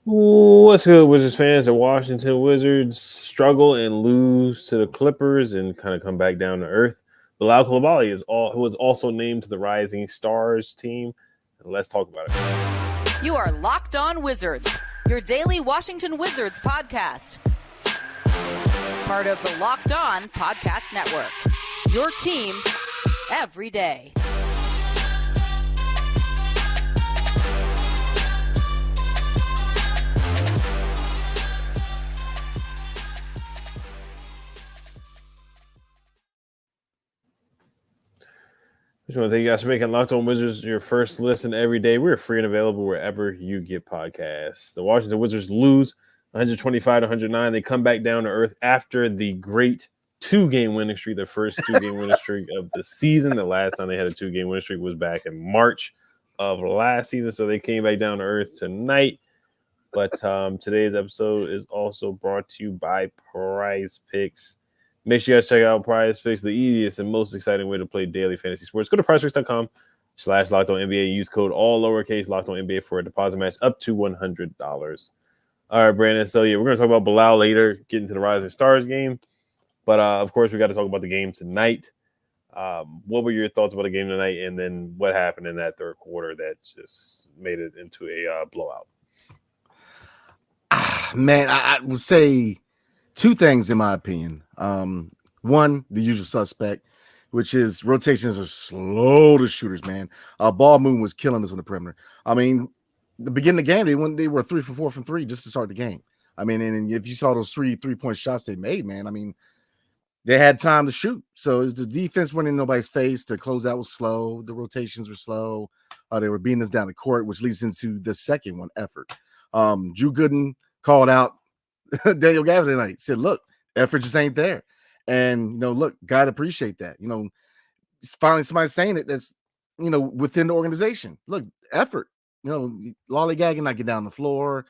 What's good, Wizards fans? The Washington Wizards struggle and lose to the Clippers and kind of come back down to earth. Bilal Coulibaly who was also named to the Rising Stars team. Let's talk about it. You are Locked On Wizards, your daily Washington Wizards podcast. Part of the Locked On Podcast Network. Your team every day. I just want to thank you guys for making Locked On Wizards your first listen every day. We're free and available wherever you get podcasts. The Washington Wizards lose 125 to 109. They come back down to earth after the great two-game winning streak, the first two-game winning streak of the season. The last time they had a two-game winning streak was back in March of last season, so they came back down to earth tonight. But today's episode is also brought to you by PrizePicks. Make sure you guys check out PrizePicks, the easiest and most exciting way to play daily fantasy sports. Go to PrizePicks.com/LockedOnNBA. Use code all lowercase LockedOnNBA for a deposit match up to $100. All right, Brandon. So yeah, we're gonna talk about Bilal later, get into the Rising Stars game. But of course, we got to talk about the game tonight. What were your thoughts about the game tonight, and then what happened in that third quarter that just made it into a blowout? Man, I would say two things in my opinion. One, the usual suspect, which is rotations are slow to shooters, man. Ball movement was killing us on the perimeter. I mean, the beginning of the game, they were 3 for 4 from three just to start the game. I mean, and if you saw those three-point shots they made, man, I mean, they had time to shoot. So the defense went in nobody's face. The closeout was slow. The rotations were slow. They were beating us down the court, which leads into the second one effort. Drew Gooden called out Daniel Gafford tonight. Said, look, effort just ain't there. And, look, God appreciate that. Finally somebody saying it that's, within the organization. Look, effort. Lollygagging, not get down the floor,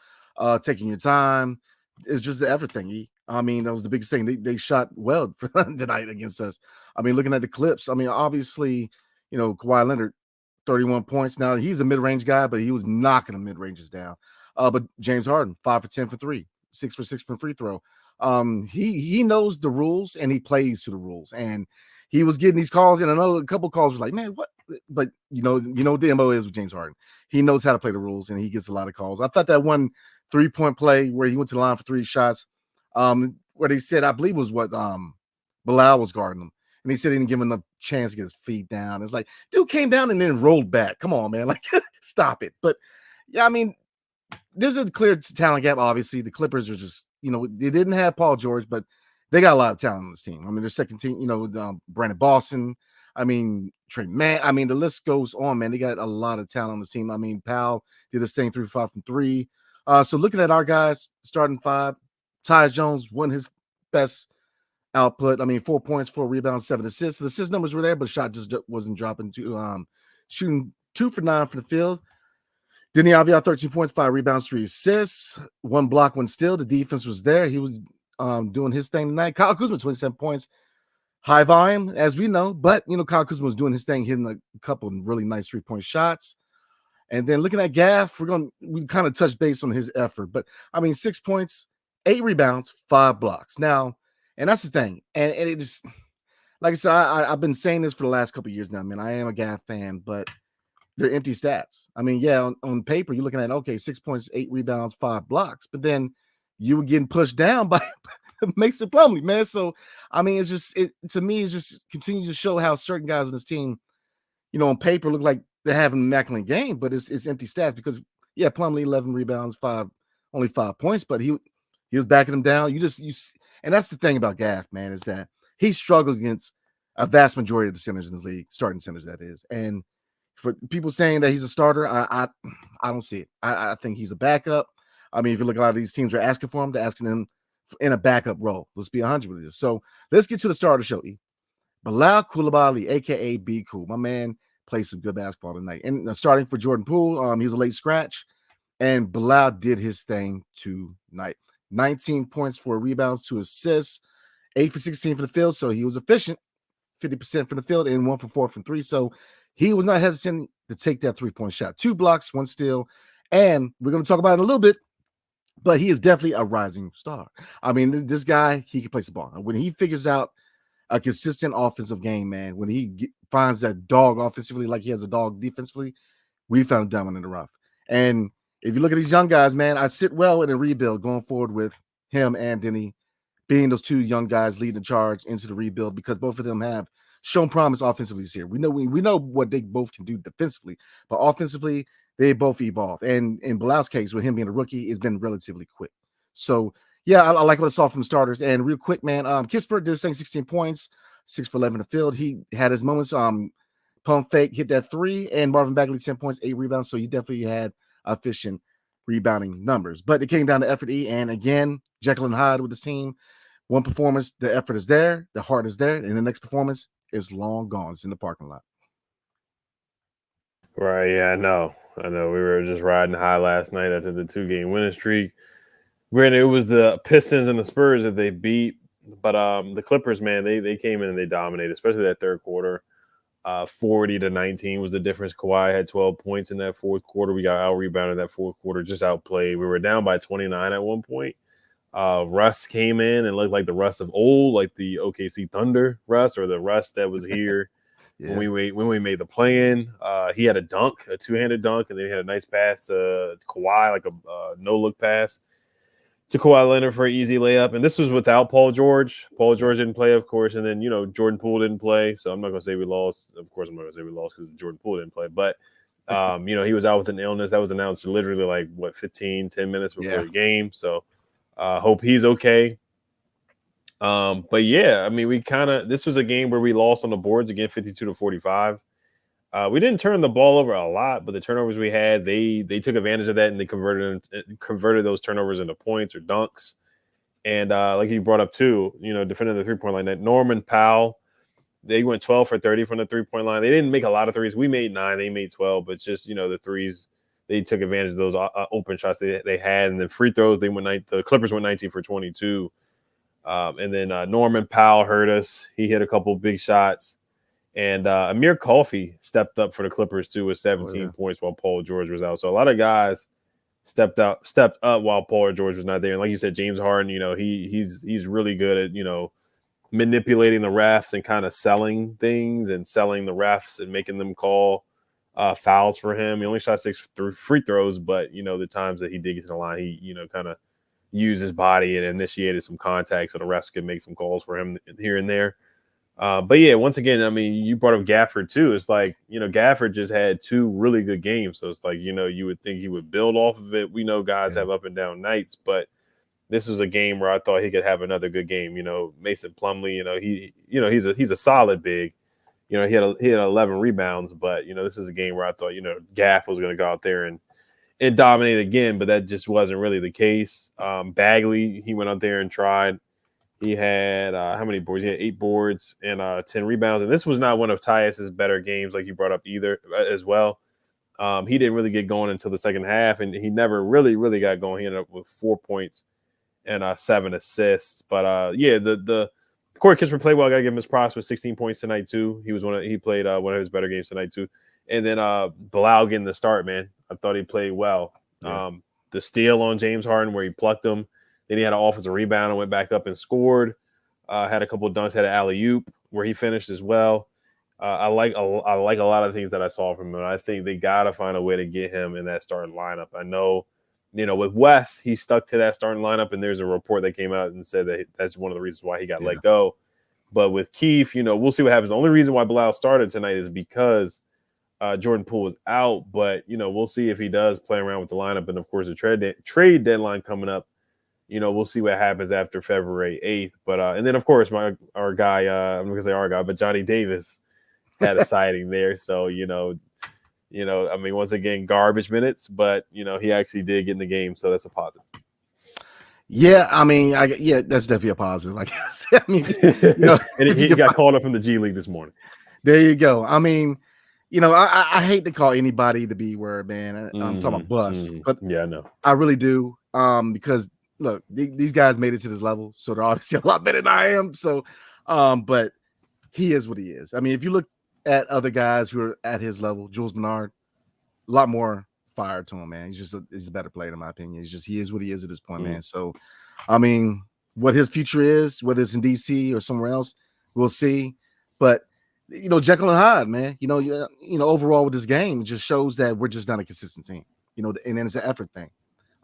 taking your time. It's just the effort thing. I mean, that was the biggest thing. They shot well tonight against us. I mean, looking at the clips, I mean, obviously, Kawhi Leonard, 31 points. Now, he's a mid-range guy, but he was knocking the mid-ranges down. But James Harden, 5 for 10 for three, 6 for 6 from free throw. He knows the rules and he plays to the rules. And he was getting these calls, and a couple calls were like, man, what? But you know what the MO is with James Harden. He knows how to play the rules, and he gets a lot of calls. I thought that one 3-point play where he went to the line for 3 shots, where they said, I believe it was what Bilal was guarding him. And he said he didn't give him enough chance to get his feet down. It's like, dude came down and then rolled back. Come on, man. Like, stop it. But yeah, I mean, there's a clear talent gap. Obviously, the Clippers are just, they didn't have Paul George, but they got a lot of talent on this team. I mean, their second team, Brandon Boston. I mean, Trey Mann. I mean, the list goes on, man. They got a lot of talent on the team. I mean, Powell did this thing 3 for 5 from 3. So looking at our guys starting 5, Tyus Jones won his best output. I mean, 4 points, 4 rebounds, 7 assists. The assist numbers were there, but shot just wasn't dropping. Shooting 2 for 9 for the field. Denny Avia, 13 points, 5 rebounds, 3 assists, 1 block, 1 steal. The defense was there. He was doing his thing tonight. Kyle Kuzma, 27 points, high volume, as we know. But, Kyle Kuzma was doing his thing, hitting a couple of really nice 3-point shots. And then looking at Gaff, we kind of touched base on his effort. But, I mean, 6 points, 8 rebounds, 5 blocks. Now, and that's the thing. And it just, like I said, I've been saying this for the last couple of years now, man. I am a Gaff fan, but they're empty stats. I mean, yeah, on paper, you're looking at, okay, 6 points, 8 rebounds, 5 blocks. But then you were getting pushed down by Mason Plumlee, man. So, I mean, to me, it just continues to show how certain guys on this team, on paper look like they're having an immaculate game, but it's empty stats because, yeah, Plumlee, 11 rebounds, only 5 points, but he was backing them down. And that's the thing about Gaff, man, is that he struggled against a vast majority of the centers in this league, starting centers, that is. And for people saying that he's a starter, I don't see it. I think he's a backup. I mean, if you look at a lot of these teams are asking for him, they're asking him in a backup role. Let's be 100 with this. So let's get to the start of the show. Bilal Coulibaly, a.k.a. B. Cool. My man played some good basketball tonight. And starting for Jordan Poole, he was a late scratch. And Bilal did his thing tonight. 19 points, 4 rebounds, 2 assists, 8 for 16 from the field. So he was efficient, 50% from the field, and 1 for 4 from 3. So he was not hesitant to take that 3-point shot. 2 blocks, 1 steal. And we're going to talk about it in a little bit. but he is definitely a rising star. I mean, this guy, he can play the ball. When he figures out a consistent offensive game, man, when he finds that dog offensively like he has a dog defensively, we found a diamond in the rough. And if you look at these young guys, man, I sit well in a rebuild going forward with him and Denny being those two young guys leading the charge into the rebuild, because both of them have shown promise offensively this year. We know what they both can do defensively, but offensively, they both evolve. And in Bilal's case, with him being a rookie, it's been relatively quick. So yeah, I like what I saw from starters. And real quick, man, Kispert did 16 points, 6 for 11 in the field. He had his moments. Pump fake, hit that 3, and Marvin Bagley 10 points, 8 rebounds. So he definitely had efficient rebounding numbers. But it came down to effort E. And again, Jekyll and Hyde with the team. One performance, the effort is there, the heart is there, and the next performance is long gone. It's in the parking lot. Right, yeah, I know. We were just riding high last night after the 2-game winning streak. Granted, it was the Pistons and the Spurs that they beat, but the Clippers, man, they came in and they dominated, especially that third quarter. 40-19 was the difference. Kawhi had 12 points in that fourth quarter. We got out-rebounded that fourth quarter, just outplayed. We were down by 29 at one point. Russ came in and looked like the Russ of old, like the OKC Thunder Russ, or the Russ that was here when we made the play-in. He had a dunk, a two-handed dunk, and then he had a nice pass to Kawhi, like a no-look pass to Kawhi Leonard for an easy layup. And this was without Paul George. Paul George didn't play, of course, and then, Jordan Poole didn't play, so I'm not going to say we lost. Of course, I'm not going to say we lost because Jordan Poole didn't play, but he was out with an illness. That was announced literally like, 10 minutes before the game, so hope he's okay. But yeah, I mean, this was a game where we lost on the boards again, 52-45. We didn't turn the ball over a lot, but the turnovers we had, they took advantage of that, and they converted those turnovers into points or dunks. And like you brought up too, defending the 3-point line, that Norman Powell, they went 12 for 30 from the 3-point line. They didn't make a lot of threes. We made 9, they made 12, but it's just, the threes, they took advantage of those open shots they had. And then free throws, the Clippers went 19 for 22. And then Norman Powell hurt us. He hit a couple big shots. And Amir Coffey stepped up for the Clippers too with 17 points while Paul George was out. So a lot of guys stepped up while Paul George was not there. And like you said, James Harden, he's really good at manipulating the refs and kind of selling things and selling the refs and making them call fouls for him. He only shot 6 free throws, but the times that he did get to the line, he kind of used his body and initiated some contact so the refs could make some calls for him here and there. But yeah, once again, I mean, you brought up Gafford too. It's like, Gafford just had 2 really good games. So it's like, you would think he would build off of it. We know guys have up and down nights, but this was a game where I thought he could have another good game. Mason Plumlee, he's a solid big. He had 11 rebounds, but this is a game where I thought, Gaff was going to go out there and dominate again, but that just wasn't really the case. Bagley, he went out there and tried. He had how many boards? He had 8 boards and 10 rebounds. And this was not one of Tyus's better games, like you brought up either as well. He didn't really get going until the second half, and he never really got going. He ended up with 4 points and 7 assists. But the Corey Kispert played well. I gotta give him his props with 16 points tonight too. He played one of his better games tonight too. And then Bilal getting the start, man. I thought he played well. Yeah. The steal on James Harden where he plucked him. Then he had an offensive rebound and went back up and scored. Had a couple of dunks, had an alley-oop where he finished as well. I like a lot of things that I saw from him. I think they got to find a way to get him in that starting lineup. I know, with Wes, he stuck to that starting lineup, and there's a report that came out and said that that's one of the reasons why he got let go. But with Keith, we'll see what happens. The only reason why Bilal started tonight is because Jordan Poole was out. But, we'll see if he does play around with the lineup. And, of course, the trade deadline coming up. We'll see what happens after February 8th. But and then, of course, our guy, I'm not going to say our guy, but Johnny Davis had a sighting there. So, I mean, once again, garbage minutes, but, he actually did get in the game. So that's a positive. Yeah, I mean, that's definitely a positive, I guess. I mean, and he got called up from the G League this morning. There you go. I mean, I hate to call anybody the B word, man. I'm talking about bust, but yeah, I know. I really do. Because look, these guys made it to this level, so they're obviously a lot better than I am. So, but he is what he is. I mean, if you look at other guys who are at his level, Jules Bernard, a lot more fire to him, man. He's a better player in my opinion. He is what he is at this point, man. So, I mean, what his future is, whether it's in DC or somewhere else, we'll see. But Jekyll and Hyde, man. Overall with this game, it just shows that we're just not a consistent team. And then it's an effort thing.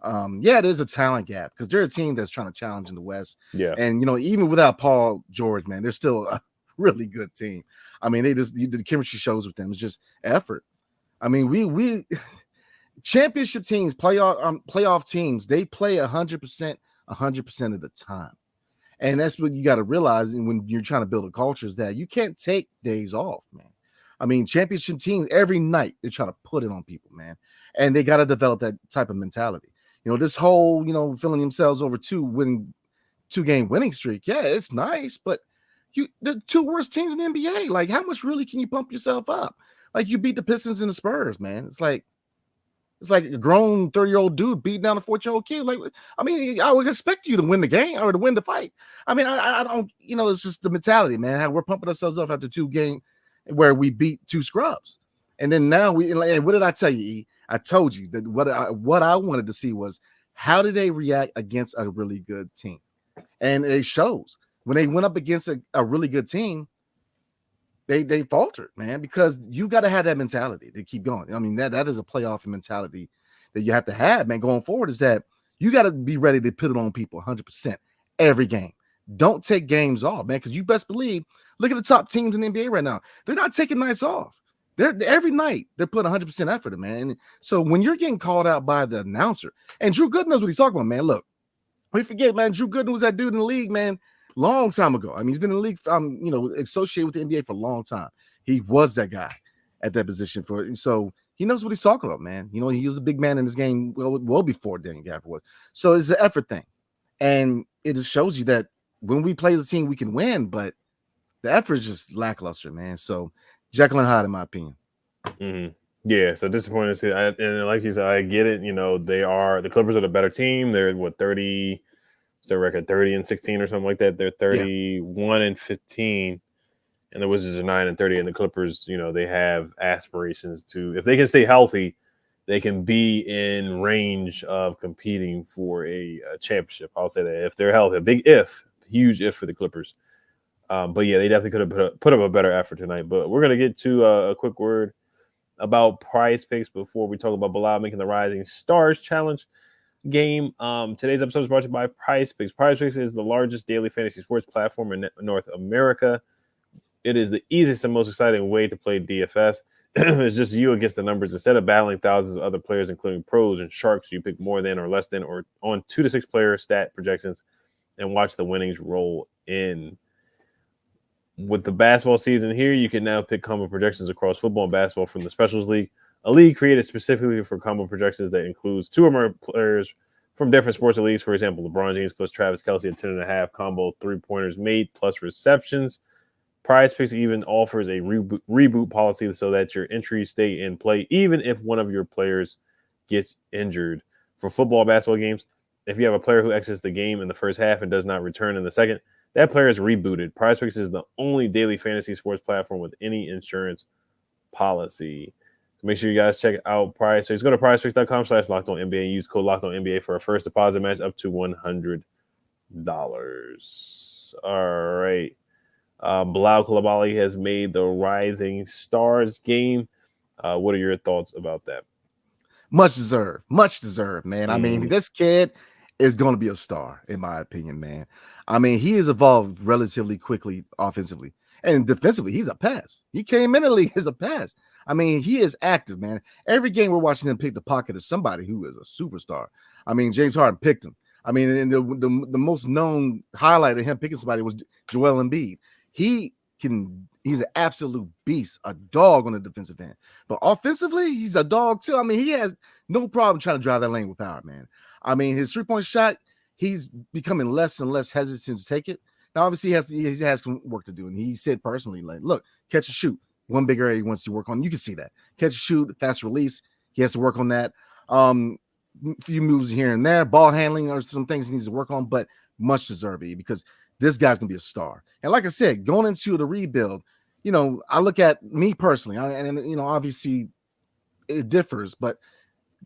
It is a talent gap because they're a team that's trying to challenge in the West. Yeah. And even without Paul George, man, they're still a really good team. I mean, the chemistry shows with them. It's just effort. I mean, we championship teams, playoff teams, they play 100% of the time. And that's what you got to realize when you're trying to build a culture is that you can't take days off, man. I mean, championship teams, every night, they try to put it on people, man. And they got to develop that type of mentality. This whole, filling themselves over two-game winning streak. Yeah, it's nice, but the two worst teams in the NBA. Like, how much really can you pump yourself up? Like, you beat the Pistons and the Spurs, man. It's like a grown 30-year-old dude beating down a 14-year-old kid. Like, I mean, I would expect you to win the game or to win the fight. I mean, I don't, it's just the mentality, man. How we're pumping ourselves up after 2 games where we beat 2 scrubs. And then now and what did I tell you, E? I told you that what I wanted to see was how did they react against a really good team? And it shows. When they went up against a really good team, they faltered, man, because you got to have that mentality to keep going. I mean, that is a playoff mentality that you have to have, man, going forward, is that you got to be ready to put it on people 100% every game. Don't take games off, man, because you best believe, look at the top teams in the NBA right now. They're not taking nights off. Every night they're putting 100% effort in, man. And so when you're getting called out by the announcer, and Drew Gooden knows what he's talking about, man. Look, we forget, man, Drew Gooden was that dude in the league, man, long time ago. I mean, he's been in the league, associated with the NBA for a long time. He was that guy at that position so he knows what he's talking about, man. He was a big man in this game well before Daniel Gafford was. So it's an effort thing. And it just shows you that when we play the team, we can win, but the effort is just lackluster, man. So Jekyll and Hyde, in my opinion. Mm-hmm. Yeah, so disappointed to see. And like you said, I get it. The Clippers are the better team. They're 30. What's their record? 30-16 or something like that. They're 31-15, and the Wizards are 9-30. And the Clippers, they have aspirations to, if they can stay healthy, they can be in range of competing for a championship. I'll say that if they're healthy, a big if, huge if for the Clippers. But yeah, they definitely could have put up a better effort tonight. But we're going to get to a quick word about PrizePicks before we talk about Bilal making the Rising Stars Challenge game. Today's episode is brought to you by PrizePicks. PrizePicks is the largest daily fantasy sports platform in North America. It is the easiest and most exciting way to play DFS. It's just you against the numbers. Instead of battling thousands of other players, including pros and sharks, you pick more than or less than or on 2 to 6 player stat projections and watch the winnings roll in. With the basketball season here, you can now pick combo projections across football and basketball from the Specials League, a league created specifically for combo projections that includes 2 or more players from different sports leagues. For example, LeBron James plus Travis Kelce at 10.5 combo 3-pointers made plus receptions. PrizePicks even offers a reboot policy so that your entries stay in play even if one of your players gets injured. For football and basketball games, if you have a player who exits the game in the first half and does not return in the second, that player is rebooted. PrizePicks is the only daily fantasy sports platform with any insurance policy. So make sure you guys check out PrizePicks. Go to prizepicks.com/LockedOnNBA and use code LockedOnNBA for a first deposit match up to $100. All right. Bilal Coulibaly has made the Rising Stars game. What are your thoughts about that? Much deserved, man. I mean, this kid is going to be a star, in my opinion, man. I mean, he has evolved relatively quickly offensively. And defensively, he's a pass. He came in the league as a pass. I mean, he is active, man. Every game we're watching him pick the pocket is somebody who is a superstar. I mean, James Harden picked him. I mean, and the most known highlight of him picking somebody was Joel Embiid. He's an absolute beast, a dog on the defensive end. But offensively, he's a dog too. I mean, he has no problem trying to drive that lane with power, man. I mean, his 3-point shot, he's becoming less and less hesitant to take it. Now, obviously, he has some work to do. And he said personally, like, look, catch and shoot. One big area he wants to work on. You can see that. Catch and shoot, fast release. He has to work on that. Few moves here and there. Ball handling are some things he needs to work on, but much deserved because this guy's going to be a star. And like I said, going into the rebuild, I look at me personally, and obviously it differs, but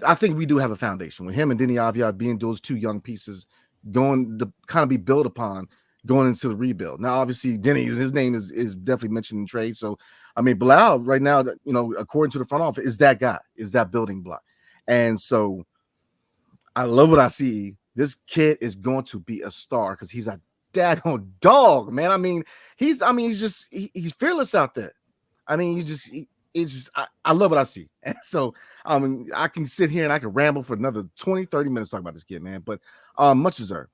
I think we do have a foundation with him and Denny Avia being those two young pieces going to kind of be built upon going into the rebuild. Now, obviously, Denny's his name is definitely mentioned in trade. So, I mean, Bilal right now, you know, according to the front office, is that guy, is that building block. And so I love what I see. This kid is going to be a star because he's a daggone dog, man. I mean, he's fearless out there. I mean, I love what I see. And so I can sit here and I can ramble for another 20, 30 minutes talking about this kid, man. But much deserved.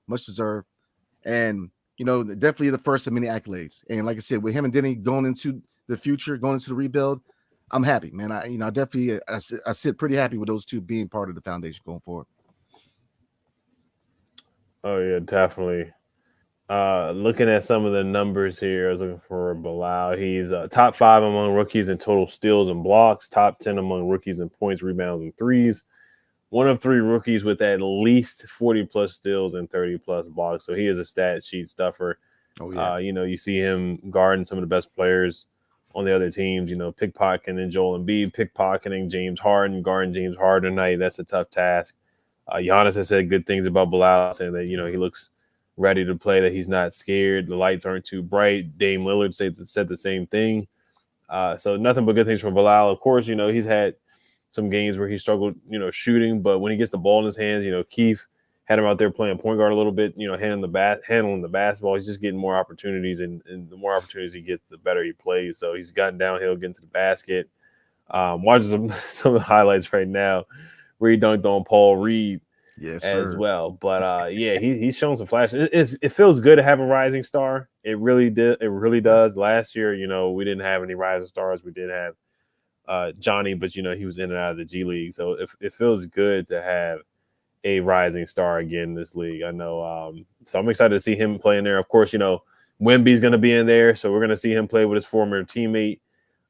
And you know, definitely the first of many accolades. And like I said, with him and Denny going into the future, going into the rebuild, I'm happy, man. I sit pretty happy with those two being part of the foundation going forward. Oh yeah, definitely. Looking at some of the numbers here, I was looking for Bilal. He's top 5 among rookies in total steals and blocks, top 10 among rookies in points, rebounds, and threes. One of 3 rookies with at least 40-plus steals and 30-plus blocks. So he is a stat sheet stuffer. Oh, yeah. You know, you see him guarding some of the best players on the other teams, you know, pickpocketing Joel Embiid, pickpocketing James Harden, guarding James Harden tonight. That's a tough task. Giannis has said good things about Bilal, saying that, you know, he looks ready to play, that he's not scared. The lights aren't too bright. Dame Lillard said the same thing. So nothing but good things from Bilal. Of course, you know, he's had some games where he struggled, you know, shooting, but when he gets the ball in his hands, you know, Keith had him out there playing point guard a little bit, you know, handling the basketball. He's just getting more opportunities, and the more opportunities he gets, the better he plays. So he's gotten downhill, getting to the basket. Watching some of the highlights right now where he dunked on Paul Reed. Yes, as sir. well. But yeah, he's shown some flashes. It feels good to have a rising star. It really did. It really does. Last year, you know, we didn't have any rising stars. We did have Johnny, but you know, he was in and out of the G League. So it feels good to have a rising star again in this league. I know. So I'm excited to see him play in there. Of course, you know, Wemby's going to be in there, so we're going to see him play with his former teammate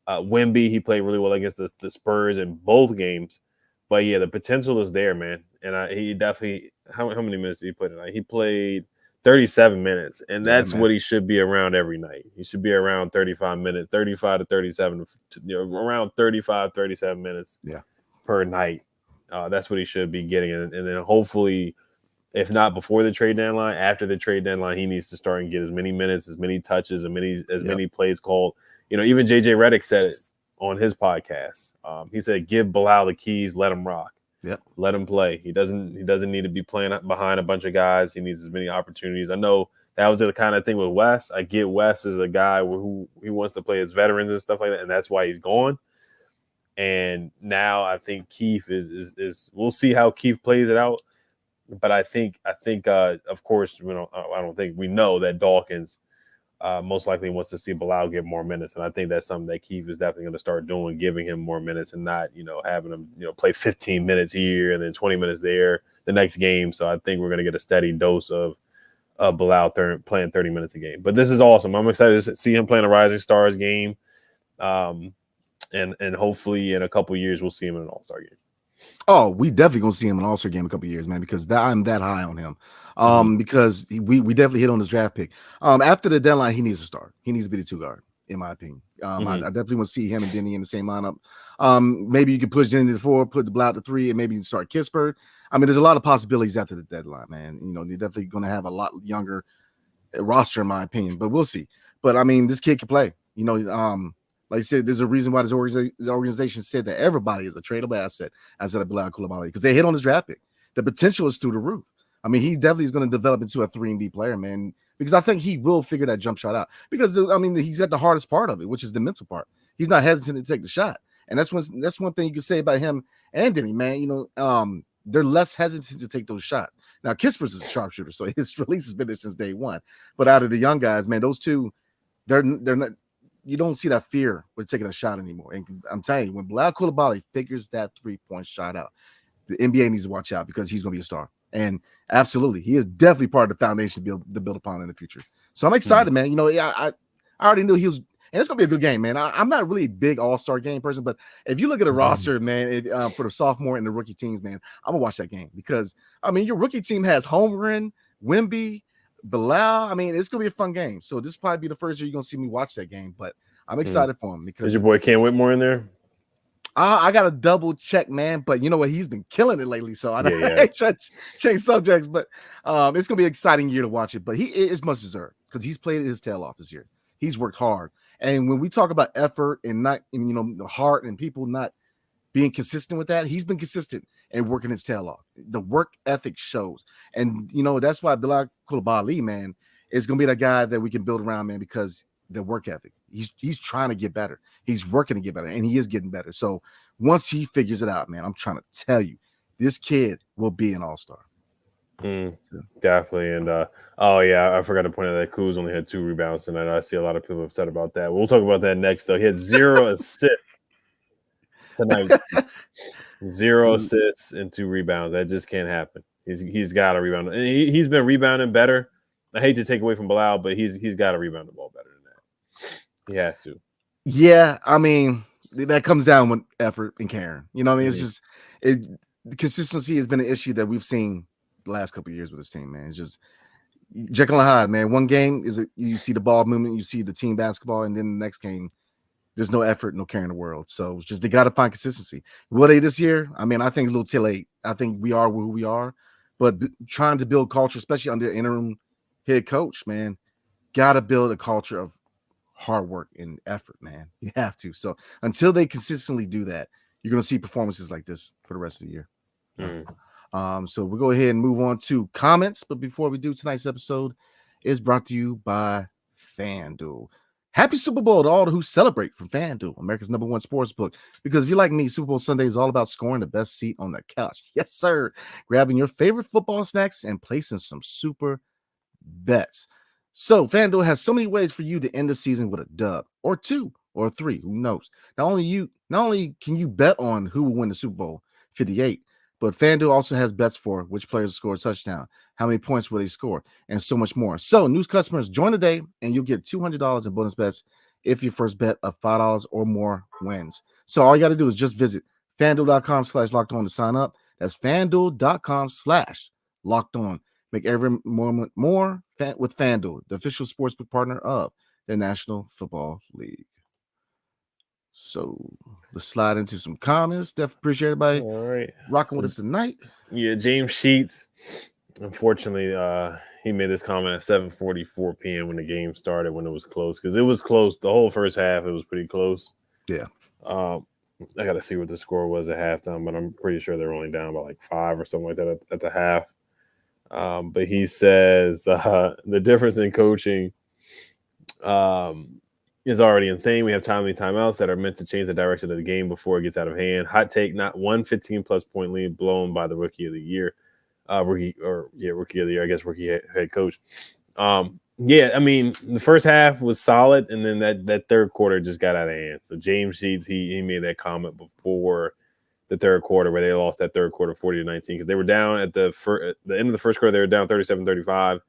Wemby. He played really well against the Spurs in both games. But yeah, the potential is there, man. And he definitely how many minutes did he put in? He played 37 minutes, and that's what he should be around every night. He should be around 35 minutes, 35 to 37, around 35, 37 minutes per night. That's what he should be getting. And then hopefully, if not before the trade deadline, after the trade deadline, he needs to start and get as many minutes, as many touches, as many plays called. You know, even JJ Redick said it on his podcast. He said, give Bilal the keys, let him rock. Yep. Let him play. He doesn't need to be playing behind a bunch of guys. He needs as many opportunities. I know that was the kind of thing with Wes. I get Wes as a guy who he wants to play as veterans and stuff like that, and that's why he's gone. And now I think Keith is we'll see how Keith plays it out. But I think of course, we know that Dawkins most likely wants to see Bilal get more minutes, and I think that's something that Keith is definitely going to start doing, giving him more minutes and not, you know, having him, you know, play 15 minutes here and then 20 minutes there the next game. So I think we're going to get a steady dose of Bilal playing 30 minutes a game. But this is awesome. I'm excited to see him playing a Rising Stars game, and hopefully in a couple of years we'll see him in an All-Star game. Oh, we definitely gonna see him in an All-Star game in a couple of years, man, because I'm that high on him. Because we definitely hit on his draft pick. After the deadline, he needs to start. He needs to be the 2 guard, in my opinion. I definitely want to see him and Denny in the same lineup. Maybe you could push Denny to the 4, put the Bilal to 3, and maybe you start Kispert. I mean, there's a lot of possibilities after the deadline, man. You know, you're definitely gonna have a lot younger roster, in my opinion, but we'll see. But I mean, this kid can play. You know, like I said, there's a reason why this organization said that everybody is a tradable asset outside of Bilal Coulibaly, because they hit on his draft pick. The potential is through the roof. I mean, he definitely is going to develop into a 3-and-D player, man, because I think he will figure that jump shot out. Because, I mean, he's got the hardest part of it, which is the mental part. He's not hesitant to take the shot. And that's one thing you can say about him and Denny, man. You know, they're less hesitant to take those shots. Now, Kisper's a sharpshooter, so his release has been there since day one. But out of the young guys, man, those two, they're not – you don't see that fear with taking a shot anymore. And I'm telling you, when Bilal Coulibaly figures that 3-point shot out, the NBA needs to watch out, because he's going to be a star. And absolutely, he is definitely part of the foundation to build upon in the future. So I'm excited, man. You know, I already knew he was, and it's going to be a good game, man. I'm not really a big all-star game person, but if you look at a roster, man, for the sophomore and the rookie teams, man, I'm going to watch that game, because, I mean, your rookie team has Holmgren, Wemby, Bilal. I mean, it's gonna be a fun game. So this will probably be the first year you're gonna see me watch that game. But I'm excited for him, because is your boy Cam Whitmore in there? I got to double check, man. But you know what? He's been killing it lately. So I Yeah. ain't trying to change subjects, but it's gonna be an exciting year to watch it. But it's much deserved because he's played his tail off this year. He's worked hard, and when we talk about effort and not, the heart and people not being consistent with that, he's been consistent and working his tail off. The work ethic shows, and that's why Bilal Coulibaly, man, is gonna be that guy that we can build around, man, because the work ethic. He's trying to get better. He's working to get better, and he is getting better. So once he figures it out, man, I'm trying to tell you, this kid will be an all-star. Definitely. And I forgot to point out that Quiiiz only had 2 rebounds tonight. I see a lot of people upset about that. We'll talk about that next, though. He had 0 assists tonight. 0 assists and 2 rebounds. That just can't happen. He's got to rebound. And he's been rebounding better. I hate to take away from Bilal, but he's got to rebound the ball better than that. He has to. Yeah, I mean, that comes down with effort and caring. It's just the consistency has been an issue that we've seen the last couple of years with this team, man. It's just Jekyll and Hyde, man. One game you see the ball movement, you see the team basketball, and then the next game, there's no effort, no care in the world. So it's just they got to find consistency. Will they this year? I mean, I think a little too late. I think we are who we are, but trying to build culture, especially under interim head coach, man, got to build a culture of hard work and effort, man. You have to. So until they consistently do that, you're going to see performances like this for the rest of the year. So we'll go ahead and move on to comments. But before we do, tonight's episode is brought to you by FanDuel. Happy Super Bowl to all who celebrate from FanDuel, America's #1 sports book. Because if you like me, Super Bowl Sunday is all about scoring the best seat on the couch. Yes, sir. Grabbing your favorite football snacks and placing some super bets. So FanDuel has so many ways for you to end the season with a dub or 2 or 3. Who knows? Not only can you bet on who will win the Super Bowl 58, but FanDuel also has bets for which players score a touchdown, how many points will they score, and so much more. So new customers join today, and you'll get $200 in bonus bets if your first bet of $5 or more wins. So all you got to do is just visit FanDuel.com/lockedon to sign up. That's FanDuel.com/lockedon. Make every moment more with FanDuel, the official sportsbook partner of the National Football League. So let's slide into some comments. Definitely appreciate everybody rocking with us tonight. Yeah, James Sheets. Unfortunately, he made this comment at 7:44 p.m. when the game started, when it was close, because it was close. The whole first half, it was pretty close. Yeah. I got to see what the score was at halftime, but I'm pretty sure they were only down by like 5 or something like that at the half. But he says the difference in coaching is already insane. We have timely timeouts that are meant to change the direction of the game before it gets out of hand. Hot take, not one 15-plus point lead blown by the rookie of the year. Rookie of the year, I guess, rookie head coach. Yeah, I mean, the first half was solid, and then that third quarter just got out of hand. So James Sheets, he made that comment before the third quarter, where they lost that third quarter 40-19, because they were down at the end of the first quarter. They were down 37-35.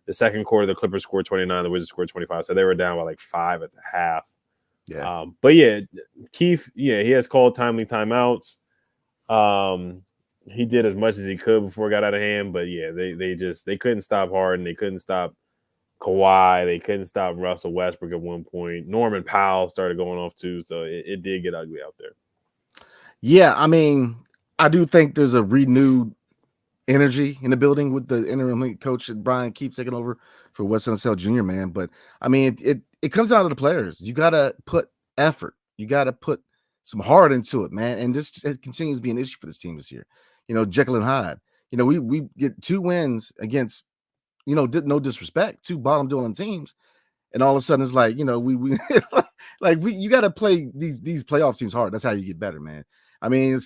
The second quarter, the Clippers scored 29, the Wizards scored 25, so they were down by like 5 at the half. Yeah. But yeah, Keith, he has called timely timeouts. He did as much as he could before it got out of hand, but yeah, they couldn't stop Harden, they couldn't stop Kawhi, they couldn't stop Russell Westbrook at one point. Norman Powell started going off too, so it did get ugly out there. Yeah, I mean, I do think there's a renewed energy in the building with the interim coach and Brian Keefe taking over for Weston Sell Jr., man. But I mean, it comes down to the players. You got to put effort. You got to put some heart into it, man. And it continues to be an issue for this team this year. Jekyll and Hyde. We get 2 wins against, no disrespect, 2 bottom dwelling teams, and all of a sudden it's like, we you got to play these playoff teams hard. That's how you get better, man. I mean,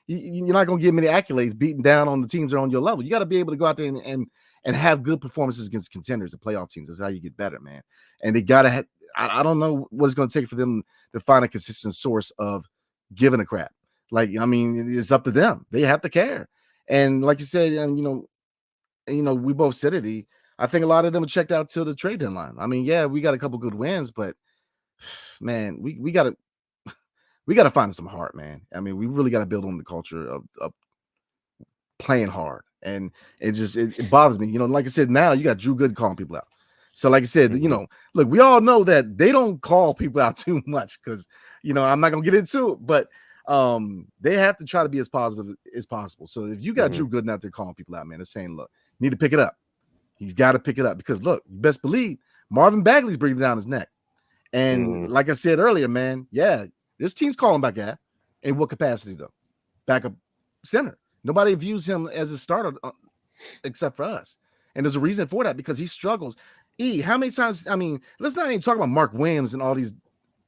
you're not going to get many accolades beating down on the teams that are on your level. You got to be able to go out there and have good performances against contenders and playoff teams. That's how you get better, man. And they got to I don't know what it's going to take for them to find a consistent source of giving a crap. It's up to them. They have to care. And like you said, we both said it. I think a lot of them checked out till the trade deadline. I mean, yeah, we got a couple good wins, but man, we got to find some heart, man. I mean, we really got to build on the culture of playing hard. And it bothers me. Like I said, now you got Drew Gooden calling people out. So like I said, look, we all know that they don't call people out too much because, I'm not going to get into it, but They have to try to be as positive as possible. So if you got Mhm. Drew Gooden out there calling people out, man, it's saying, look, you need to pick it up. He's got to pick it up because look, you best believe Marvin Bagley's breathing down his neck. And like I said earlier, man, yeah, this team's calling back at. In what capacity though? Backup center. Nobody views him as a starter except for us. And there's a reason for that because he struggles. How many times? I mean, let's not even talk about Mark Williams and all these.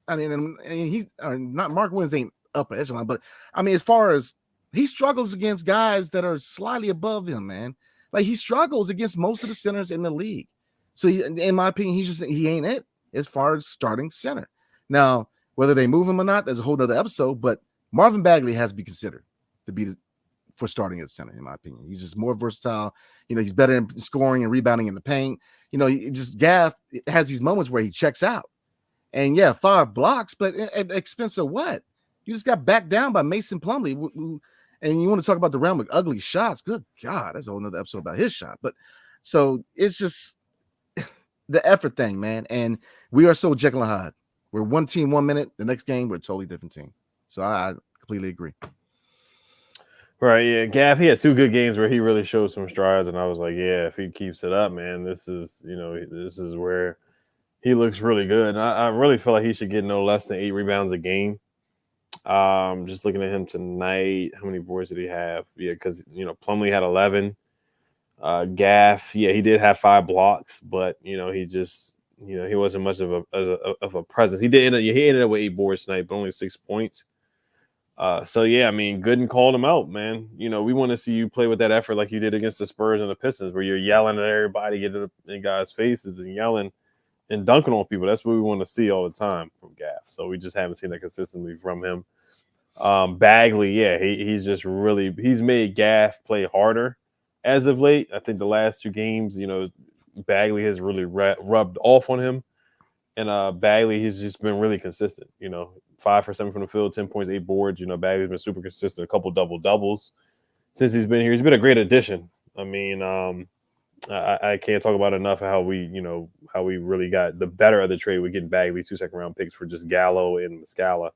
I mean, and he's not Mark Williams ain't upper echelon, but I mean, as far as he struggles against guys that are slightly above him, man. Like he struggles against most of the centers in the league. So in my opinion, he ain't it as far as starting center. Now, whether they move him or not, there's a whole nother episode, but Marvin Bagley has to be considered to be for starting at center, in my opinion. He's just more versatile. You know, he's better in scoring and rebounding in the paint. You know, Gaff has these moments where he checks out. And yeah, 5 blocks, but at the expense of what? You just got backed down by Mason Plumlee. And you want to talk about the realm of ugly shots. Good God, that's a whole nother episode about his shot. But so it's just the effort thing, man. And we are so Jekyll and Hyde. We're one team 1 minute. The next game, we're a totally different team. So I completely agree. Right, yeah. Gaff, he had 2 good games where he really showed some strides, and I was like, yeah, if he keeps it up, man, this is where he looks really good. And I really feel like he should get no less than 8 rebounds a game. Just looking at him tonight, how many boards did he have? Yeah, because Plumlee had 11. Gaff, yeah, he did have 5 blocks, but he just he wasn't much of a presence. He ended up with 8 boards tonight, but only 6 points. So yeah, I mean, Gooden called him out, man. We want to see you play with that effort like you did against the Spurs and the Pistons, where you're yelling at everybody, getting in guys' faces and yelling and dunking on people. That's what we want to see all the time from Gaff. So we just haven't seen that consistently from him. Bagley, yeah, he's made Gaff play harder as of late. I think the last 2 games, Bagley has really rubbed off on him. And Bagley, he's just been really consistent. 5 for 7 from the field, 10 points, 8 boards. Bagley's been super consistent, a couple double-doubles since he's been here. He's been a great addition. I mean, I can't talk about enough how we really got the better of the trade with getting Bagley 2 second-round picks for just Gallo and Muscala.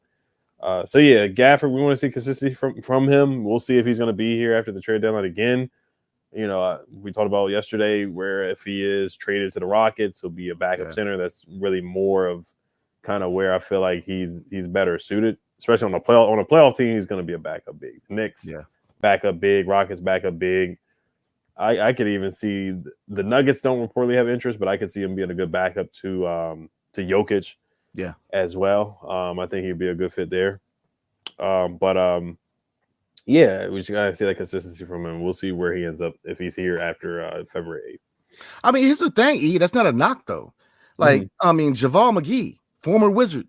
So, yeah, Gafford, we want to see consistency from him. We'll see if he's going to be here after the trade deadline again. We talked about yesterday where if he is traded to the Rockets, he'll be a backup center. That's really more of kind of where I feel like he's better suited, especially on a playoff team. He's going to be a backup big. Knicks, backup big. Rockets, backup big. I could even see the Nuggets don't reportedly have interest, but I could see him being a good backup to Jokic, as well. I think he'd be a good fit there. Yeah, we just gotta see that consistency from him. We'll see where he ends up if he's here after February 8th. I mean, here's the thing, that's not a knock though. Like, I mean, JaVale McGee, former Wizard,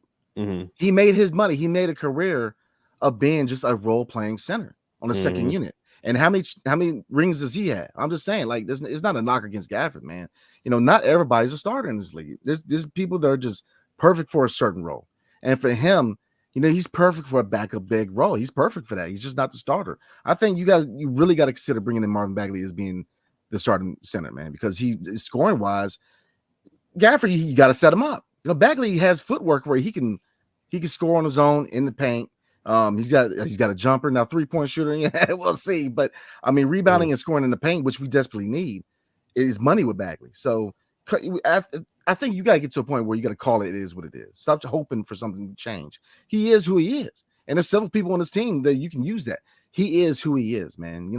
he made his money. He made a career of being just a role-playing center on the second unit. And how many rings does he have? I'm just saying, like, it's not a knock against Gafford, man. Not everybody's a starter in this league. There's people that are just perfect for a certain role, and for him, he's perfect for a backup big role. He's perfect for that. He's just not the starter. I think you really got to consider bringing in Marvin Bagley as being the starting center, man, because he scoring wise, Gafford, you got to set him up. Bagley has footwork where he can score on his own in the paint. He's got a jumper now, 3-point shooter. Yeah, we'll see. But I mean, rebounding and scoring in the paint, which we desperately need, is money with Bagley. So I think you got to get to a point where you got to call it is what it is. Stop hoping for something to change. He is who he is. And there's several people on this team that you can use that. He is who he is, man.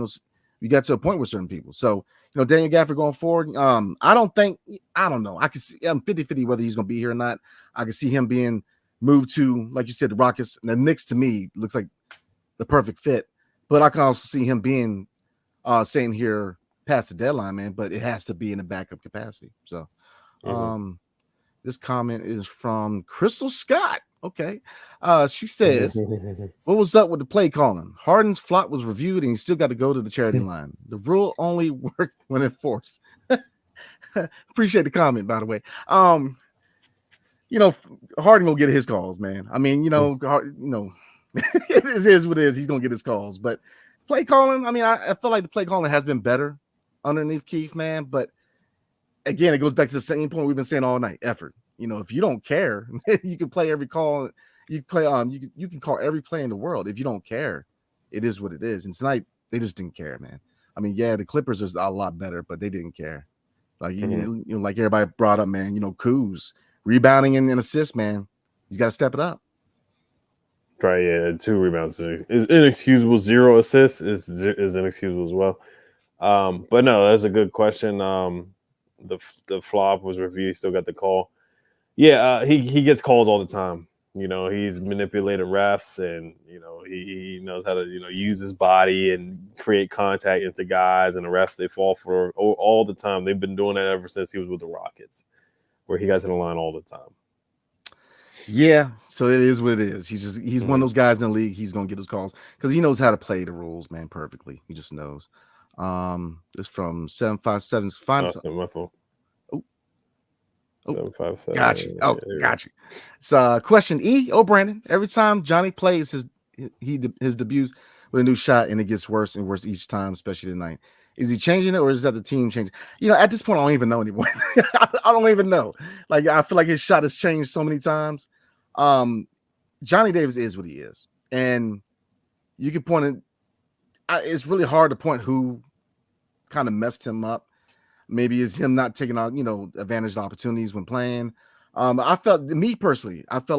We got to a point with certain people. So, Daniel Gafford going forward, I don't know. I can see, I'm 50-50 whether he's going to be here or not. I can see him being moved to, like you said, the Rockets. And the Knicks, to me, looks like the perfect fit. But I can also see him being staying here past the deadline, man. But it has to be in a backup capacity. So, this comment is from Crystal Scott. Okay. She says, what was up with the play calling? Harden's flop was reviewed and he still got to go to the charity line. The rule only worked when enforced. Appreciate the comment, by the way. Harden will get his calls, man. I mean, it is what it is. He's gonna get his calls. But play calling, I mean, I feel like the play calling has been better underneath Keith, man. But again, it goes back to the same point we've been saying all night: effort. If you don't care, you can play every call you play you can call every play in the world. If you don't care, it is what it is. And tonight they just didn't care, man. I mean, yeah, the Clippers are a lot better, but they didn't care. Like you know, like everybody brought up, man. You know, Quiiiz rebounding and assists, man. He's got to step it up. Right, yeah, 2 rebounds is inexcusable. 0 assists is inexcusable as well. But no, that's a good question. The flop was reviewed. He still got the call. Yeah, he gets calls all the time. You know, he's manipulated refs, and you know he knows how to use his body and create contact into guys, and the refs they fall for all the time. They've been doing that ever since he was with the Rockets, where he got to the line all the time. Yeah, so it is what it is. He's one of those guys in the league. He's gonna get those calls because he knows how to play the rules, man, perfectly. He just knows. It's from 757's final. My fault. 757. Got you. Oh, got you. So question E. Oh, Brandon. Every time Johnny plays his debuts with a new shot, and it gets worse and worse each time, especially tonight. Is he changing it, or is that the team changing? You know, at this point, I don't even know anymore. I don't even know. Like, I feel like his shot has changed so many times. Johnny Davis is what he is, and you can point it. It's really hard to point who kind of messed him up. Maybe it's him not taking out, advantage of opportunities when playing. I felt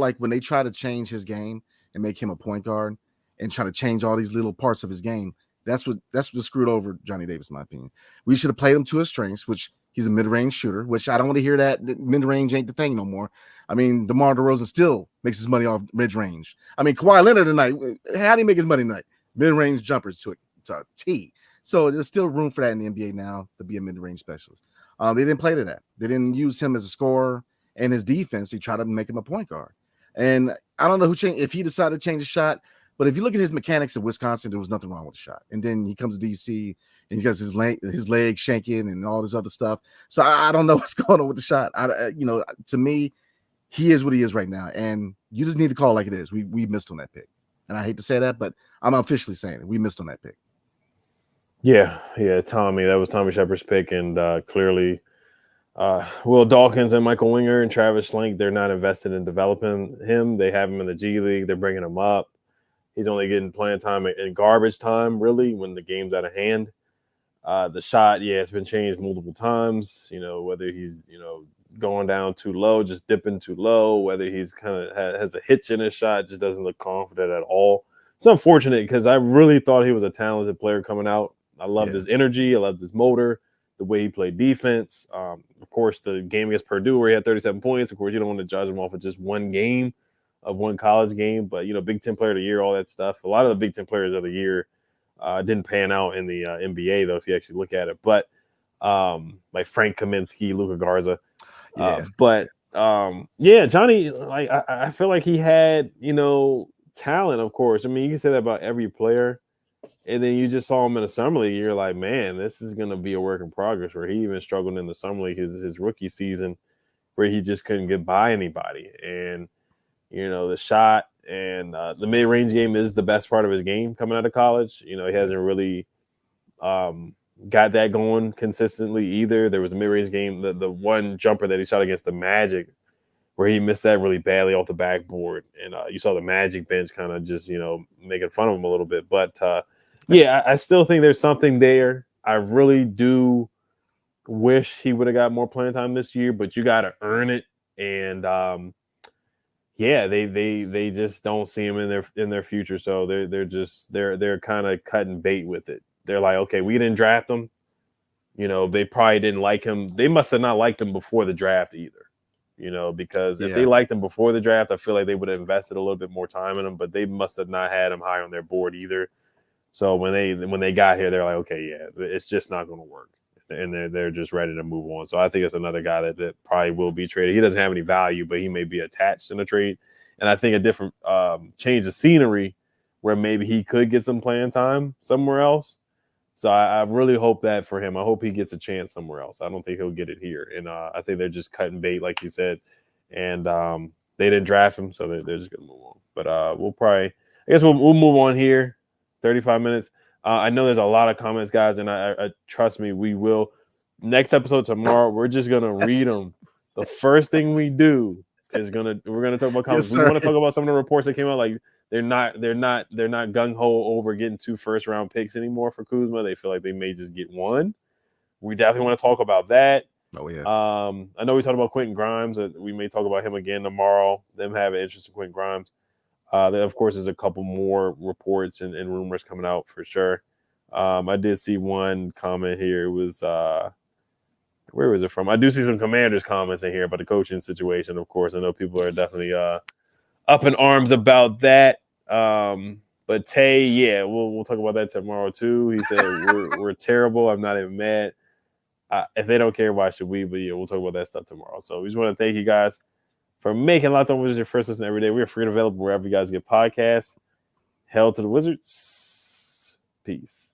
like when they try to change his game and make him a point guard and try to change all these little parts of his game, that's what screwed over Johnny Davis, in my opinion. We should have played him to his strengths, which he's a mid-range shooter, which I don't want to hear that mid-range ain't the thing no more. I mean, DeMar DeRozan still makes his money off mid-range. I mean, Kawhi Leonard tonight, how do he make his money tonight? Mid-range jumpers to a T. So there's still room for that in the NBA now to be a mid-range specialist. They didn't play to that. They didn't use him as a scorer and his defense. They tried to make him a point guard. And I don't know who changed, if he decided to change the shot, but if you look at his mechanics in Wisconsin, there was nothing wrong with the shot. And then he comes to DC and he gets his leg shaking and all this other stuff. So I don't know what's going on with the shot. To me, he is what he is right now. And you just need to call it like it is. We missed on that pick. And I hate to say that, but I'm officially saying it. We missed on that pick. Yeah, Tommy. That was Tommy Shepard's pick, and clearly Will Dawkins and Michael Winger and Travis Schlenk, they're not invested in developing him. They have him in the G League. They're bringing him up. He's only getting playing time in garbage time, really, when the game's out of hand. The shot, it's been changed multiple times, whether he's, going down too low, just dipping too low, whether he's kind of has a hitch in his shot, just doesn't look confident at all. It's unfortunate because I really thought he was a talented player coming out. I loved his energy. I loved his motor, the way he played defense. Of course, the game against Purdue where he had 37 points. Of course, you don't want to judge him off of just one game of one college game. But, Big Ten Player of the Year, all that stuff. A lot of the Big Ten Players of the Year didn't pan out in the NBA, though, if you actually look at it. But like Frank Kaminsky, Luka Garza. Johnny, like I feel like he had, talent, of course. I mean, you can say that about every player. And then you just saw him in the summer league. You're like, man, this is going to be a work in progress. Where he even struggled in the summer league, his rookie season, where he just couldn't get by anybody. And the shot and the mid-range game is the best part of his game coming out of college. He hasn't really got that going consistently either. There was a mid-range game, the one jumper that he shot against the Magic, where he missed that really badly off the backboard, and you saw the Magic bench kind of just making fun of him a little bit, but. I still think there's something there. I really do wish he would have got more playing time this year, but you got to earn it. And they just don't see him in their future. So they're kind of cutting bait with it. They're like, okay, we didn't draft him. They probably didn't like him. They must have not liked him before the draft either. Because if they liked him before the draft, I feel like they would have invested a little bit more time in him. But they must have not had him high on their board either. So when they got here, they're like, okay, it's just not going to work, and they're just ready to move on. So I think it's another guy that probably will be traded. He doesn't have any value, but he may be attached in a trade. And I think a different change of scenery where maybe he could get some playing time somewhere else. So I really hope that for him. I hope he gets a chance somewhere else. I don't think he'll get it here. And I think they're just cutting bait, like you said. And they didn't draft him, so they're just going to move on. But we'll move on here. 35 minutes. I know there's a lot of comments, guys, and I trust me, we will. Next episode tomorrow, we're just going to read them. The first thing we do we're gonna talk about comments. Yes, We sir. want to talk about some of the reports that came out. Like they're not gung ho over getting 2 first-round picks anymore for Kuzma. They feel like they may just get 1. We definitely want to talk about that. Oh yeah. I know we talked about Quentin Grimes. We may talk about him again tomorrow. Them having interest in Quentin Grimes. There, of course, there's a couple more reports and rumors coming out for sure. I did see one comment here. It was where was it from? I do see some Commanders comments in here about the coaching situation. Of course, I know people are definitely up in arms about that. But Tay, yeah, we'll talk about that tomorrow too. He said we're terrible. I'm not even mad. If they don't care, why should we? But yeah, we'll talk about that stuff tomorrow. So we just want to thank you guys for making Locked On Wizards your first listen every day. We are free and available wherever you guys get podcasts. Hell to the Wizards. Peace.